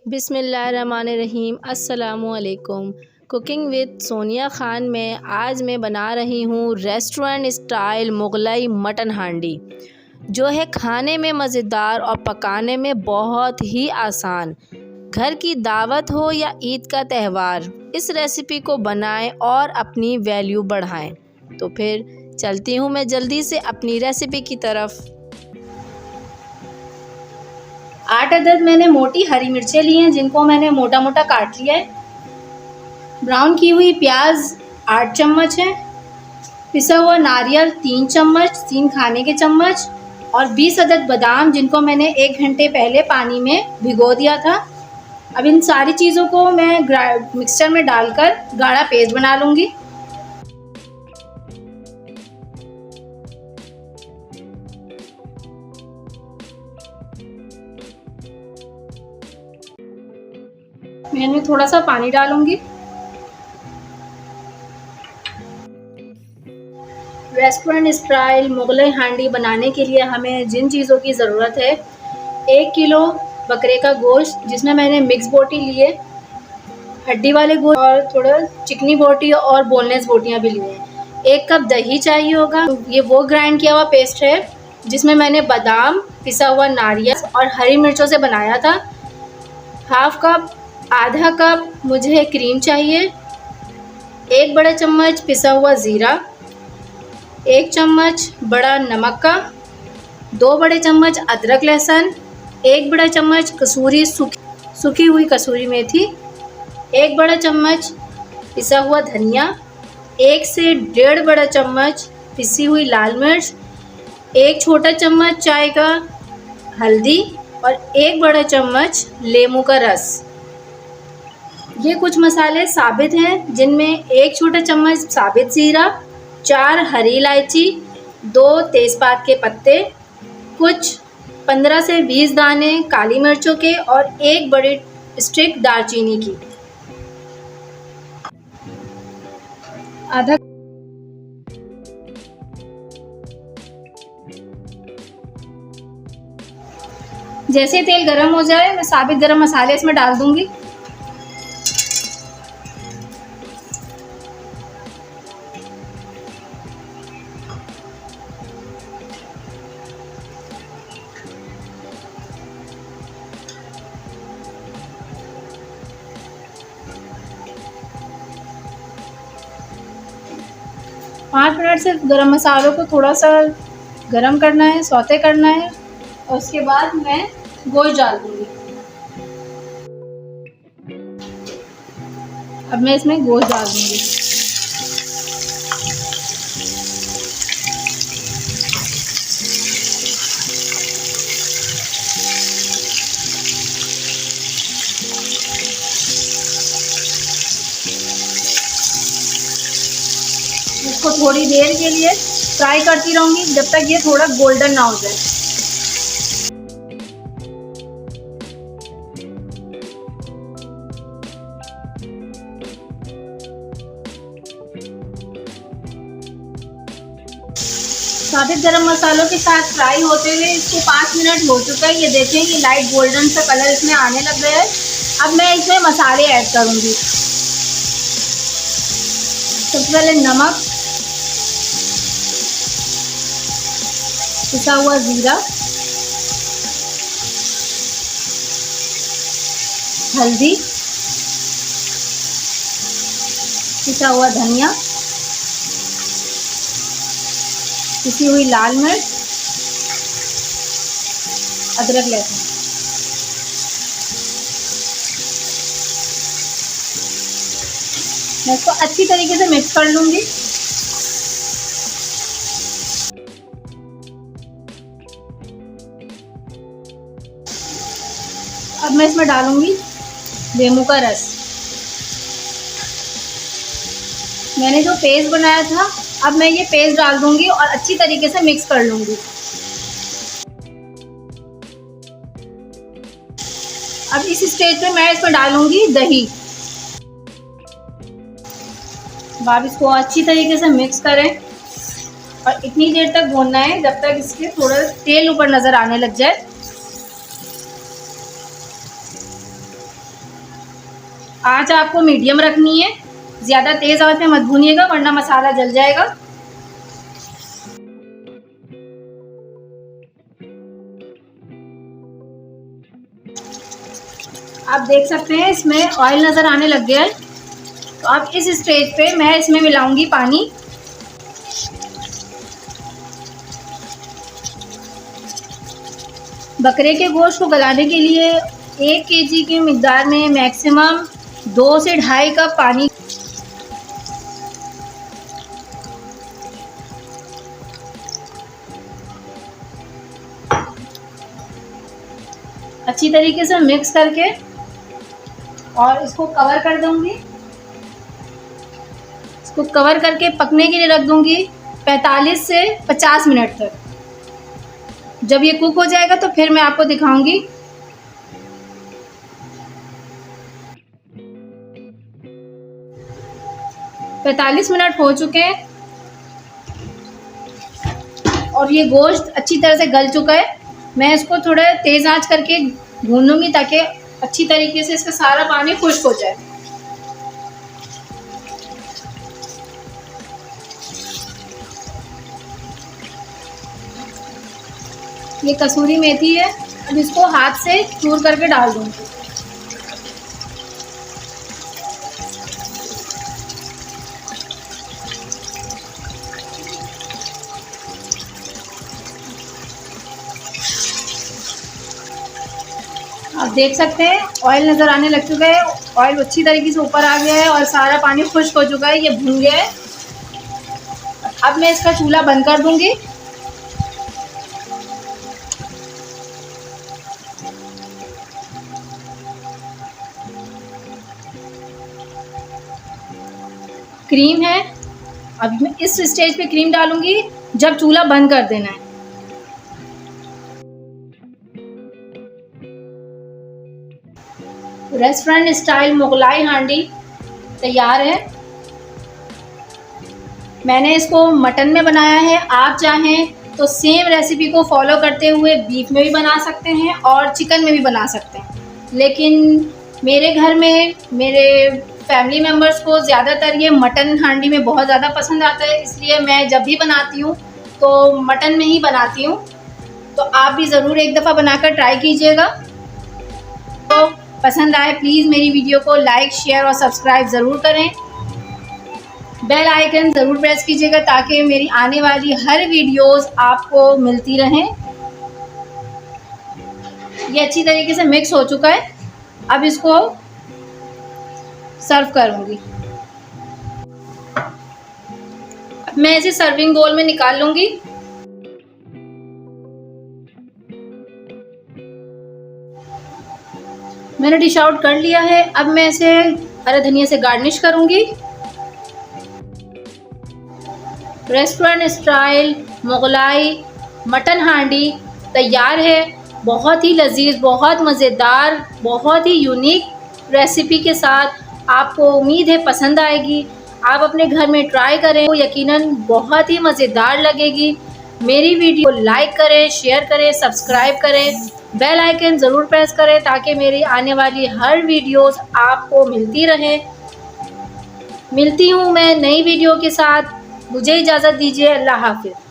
बिस्मिल्लाहिर्रहमानिर्रहीम। अस्सलामुअलैकुम। Cooking with Sonia Khan में आज मैं बना रही हूँ रेस्टोरेंट स्टाइल मुग़लई मटन हांडी, जो है खाने में मज़ेदार और पकाने में बहुत ही आसान। घर की दावत हो या ईद का त्यौहार, इस रेसिपी को बनाएं और अपनी वैल्यू बढ़ाएं। तो फिर चलती हूँ मैं जल्दी से अपनी रेसिपी की तरफ। 8 अदद मैंने मोटी हरी मिर्चें ली हैं, जिनको मैंने मोटा मोटा काट लिया है। ब्राउन की हुई प्याज 8 चम्मच है। पिसा हुआ नारियल 3 चम्मच, 3 खाने के चम्मच, और 20 अदद बादाम, जिनको मैंने 1 घंटे पहले पानी में भिगो दिया था। अब इन सारी चीज़ों को मैं मिक्सचर में डालकर गाढ़ा पेस्ट बना लूँगी। मैं इनमें थोड़ा सा पानी डालूंगी। रेस्टोरेंट स्टाइल मुग़लई हांडी बनाने के लिए हमें जिन चीज़ों की ज़रूरत है: 1 किलो बकरे का गोश्त, जिसमें मैंने मिक्स बोटी लिए, हड्डी वाले गोश्त, और थोड़ा चिकनी बोटी और बोनलेस बोटियाँ भी लिए हैं। 1 कप दही चाहिए होगा। ये वो ग्राइंड किया हुआ पेस्ट है जिसमें मैंने बादाम, पिसा हुआ नारियल और हरी मिर्चों से बनाया था। हाफ कप, आधा कप मुझे क्रीम चाहिए। 1 बड़ा चम्मच पिसा हुआ ज़ीरा, 1 चम्मच बड़ा नमक का, 2 बड़े चम्मच अदरक लहसुन, 1 बड़ा चम्मच सूखी हुई कसूरी मेथी, 1 बड़ा चम्मच पिसा हुआ धनिया, 1 से 1.5 बड़ा चम्मच पिसी हुई लाल मिर्च, 1 छोटा चम्मच चाय का हल्दी और 1 बड़ा चम्मच लेमू का रस। ये कुछ मसाले साबित हैं, जिनमें 1 छोटा चम्मच साबित ज़ीरा, 4 हरी इलायची, 2 तेज़पात के पत्ते, कुछ 15 से 20 दाने काली मिर्चों के और 1 बड़ी स्टिक दालचीनी की। आधा जैसे तेल गरम हो जाए, मैं साबित गरम मसाले इसमें डाल दूंगी। पाँच मिनट से गरम मसालों को थोड़ा सा गरम करना है, सौते करना है, और उसके बाद मैं गोश्त डाल दूंगी। अब मैं इसमें गोश्त डाल दूंगी। इसको थोड़ी देर के लिए फ्राई करती रहूंगी, जब तक ये थोड़ा गोल्डन ना हो जाए। साबित गरम मसालों के साथ फ्राई होते हुए इसको 5 मिनट हो चुका है। ये देखें, ये लाइट गोल्डन सा कलर इसमें आने लग गया है। अब मैं इसमें मसाले ऐड करूंगी। सबसे पहले नमक, पिसा हुआ ज़ीरा, हल्दी, पिसा हुआ धनिया, पिसी हुई लाल मिर्च, अदरक लहसुन। मैं इसको अच्छी तरीके से मिक्स कर लूंगी। अब मैं इसमें डालूंगी लेमू का रस। मैंने जो पेस्ट बनाया था, अब मैं ये पेस्ट डाल दूंगी और अच्छी तरीके से मिक्स कर लूंगी। अब इस स्टेज पे मैं इसमें डालूंगी दही। अब आप इसको अच्छी तरीके से मिक्स करें। और इतनी देर तक भूनना है जब तक इसके थोड़ा तेल ऊपर नज़र आने लग जाए। आँच आपको मीडियम रखनी है, ज़्यादा तेज़ आँच में मत भूनिएगा वरना मसाला जल जाएगा। आप देख सकते हैं इसमें ऑयल नज़र आने लग गया है। तो अब इस स्टेज पे मैं इसमें मिलाऊंगी पानी। बकरे के गोश्त को गलाने के लिए 1 केजी की मिकदार में मैक्सिमम 2 से 2.5 कप पानी। अच्छी तरीके से मिक्स करके और इसको कवर कर दूंगी। इसको कवर करके पकने के लिए रख दूंगी 45 से 50 मिनट तक। जब ये कुक हो जाएगा तो फिर मैं आपको दिखाऊंगी। पैंतालीस मिनट हो चुके हैं और ये गोश्त अच्छी तरह से गल चुका है। मैं इसको थोड़ा तेज़ आंच करके भूनूंगी ताकि अच्छी तरीके से इसका सारा पानी खुश्क हो जाए। ये कसूरी मेथी है, अब इसको हाथ से चूर करके डाल दूंगी। आप देख सकते हैं ऑयल नज़र आने लग चुका है, ऑयल अच्छी तरीके से ऊपर आ गया है और सारा पानी खुश्क हो चुका है, ये भून गया है। अब मैं इसका चूल्हा बंद कर दूंगी। क्रीम है, अब मैं इस स्टेज पे क्रीम डालूंगी जब चूल्हा बंद कर देना है। रेस्टोरेंट स्टाइल मुगलाई हांडी तैयार है। मैंने इसको मटन में बनाया है, आप चाहें तो सेम रेसिपी को फॉलो करते हुए बीफ में भी बना सकते हैं और चिकन में भी बना सकते हैं। लेकिन मेरे घर में मेरे फैमिली मेम्बर्स को ज़्यादातर ये मटन हांडी में बहुत ज़्यादा पसंद आता है, इसलिए मैं जब भी बनाती हूँ तो मटन में ही बनाती हूँ। तो आप भी ज़रूर एक दफ़ा बनाकर ट्राई कीजिएगा। तो पसंद आए प्लीज़ मेरी वीडियो को लाइक, शेयर और सब्सक्राइब ज़रूर करें। बेल आइकन ज़रूर प्रेस कीजिएगा ताकि मेरी आने वाली हर वीडियोस आपको मिलती रहें। ये अच्छी तरीके से मिक्स हो चुका है, अब इसको सर्व करूँगी। मैं इसे सर्विंग बोल में निकाल लूँगी। मैंने डिश आउट कर लिया है, अब मैं इसे हरे धनिया से गार्निश करूँगी। रेस्टोरेंट स्टाइल मुगलाई मटन हांडी तैयार है। बहुत ही लजीज, बहुत मज़ेदार, बहुत ही यूनिक रेसिपी के साथ। आपको उम्मीद है पसंद आएगी। आप अपने घर में ट्राई करें, वो यकीनन बहुत ही मज़ेदार लगेगी। मेरी वीडियो लाइक करें, शेयर करें, सब्सक्राइब करें, बेल आइकन ज़रूर प्रेस करें ताकि मेरी आने वाली हर वीडियोस आपको मिलती रहे। मिलती हूँ मैं नई वीडियो के साथ। मुझे इजाज़त दीजिए। अल्लाह हाफ़िज़।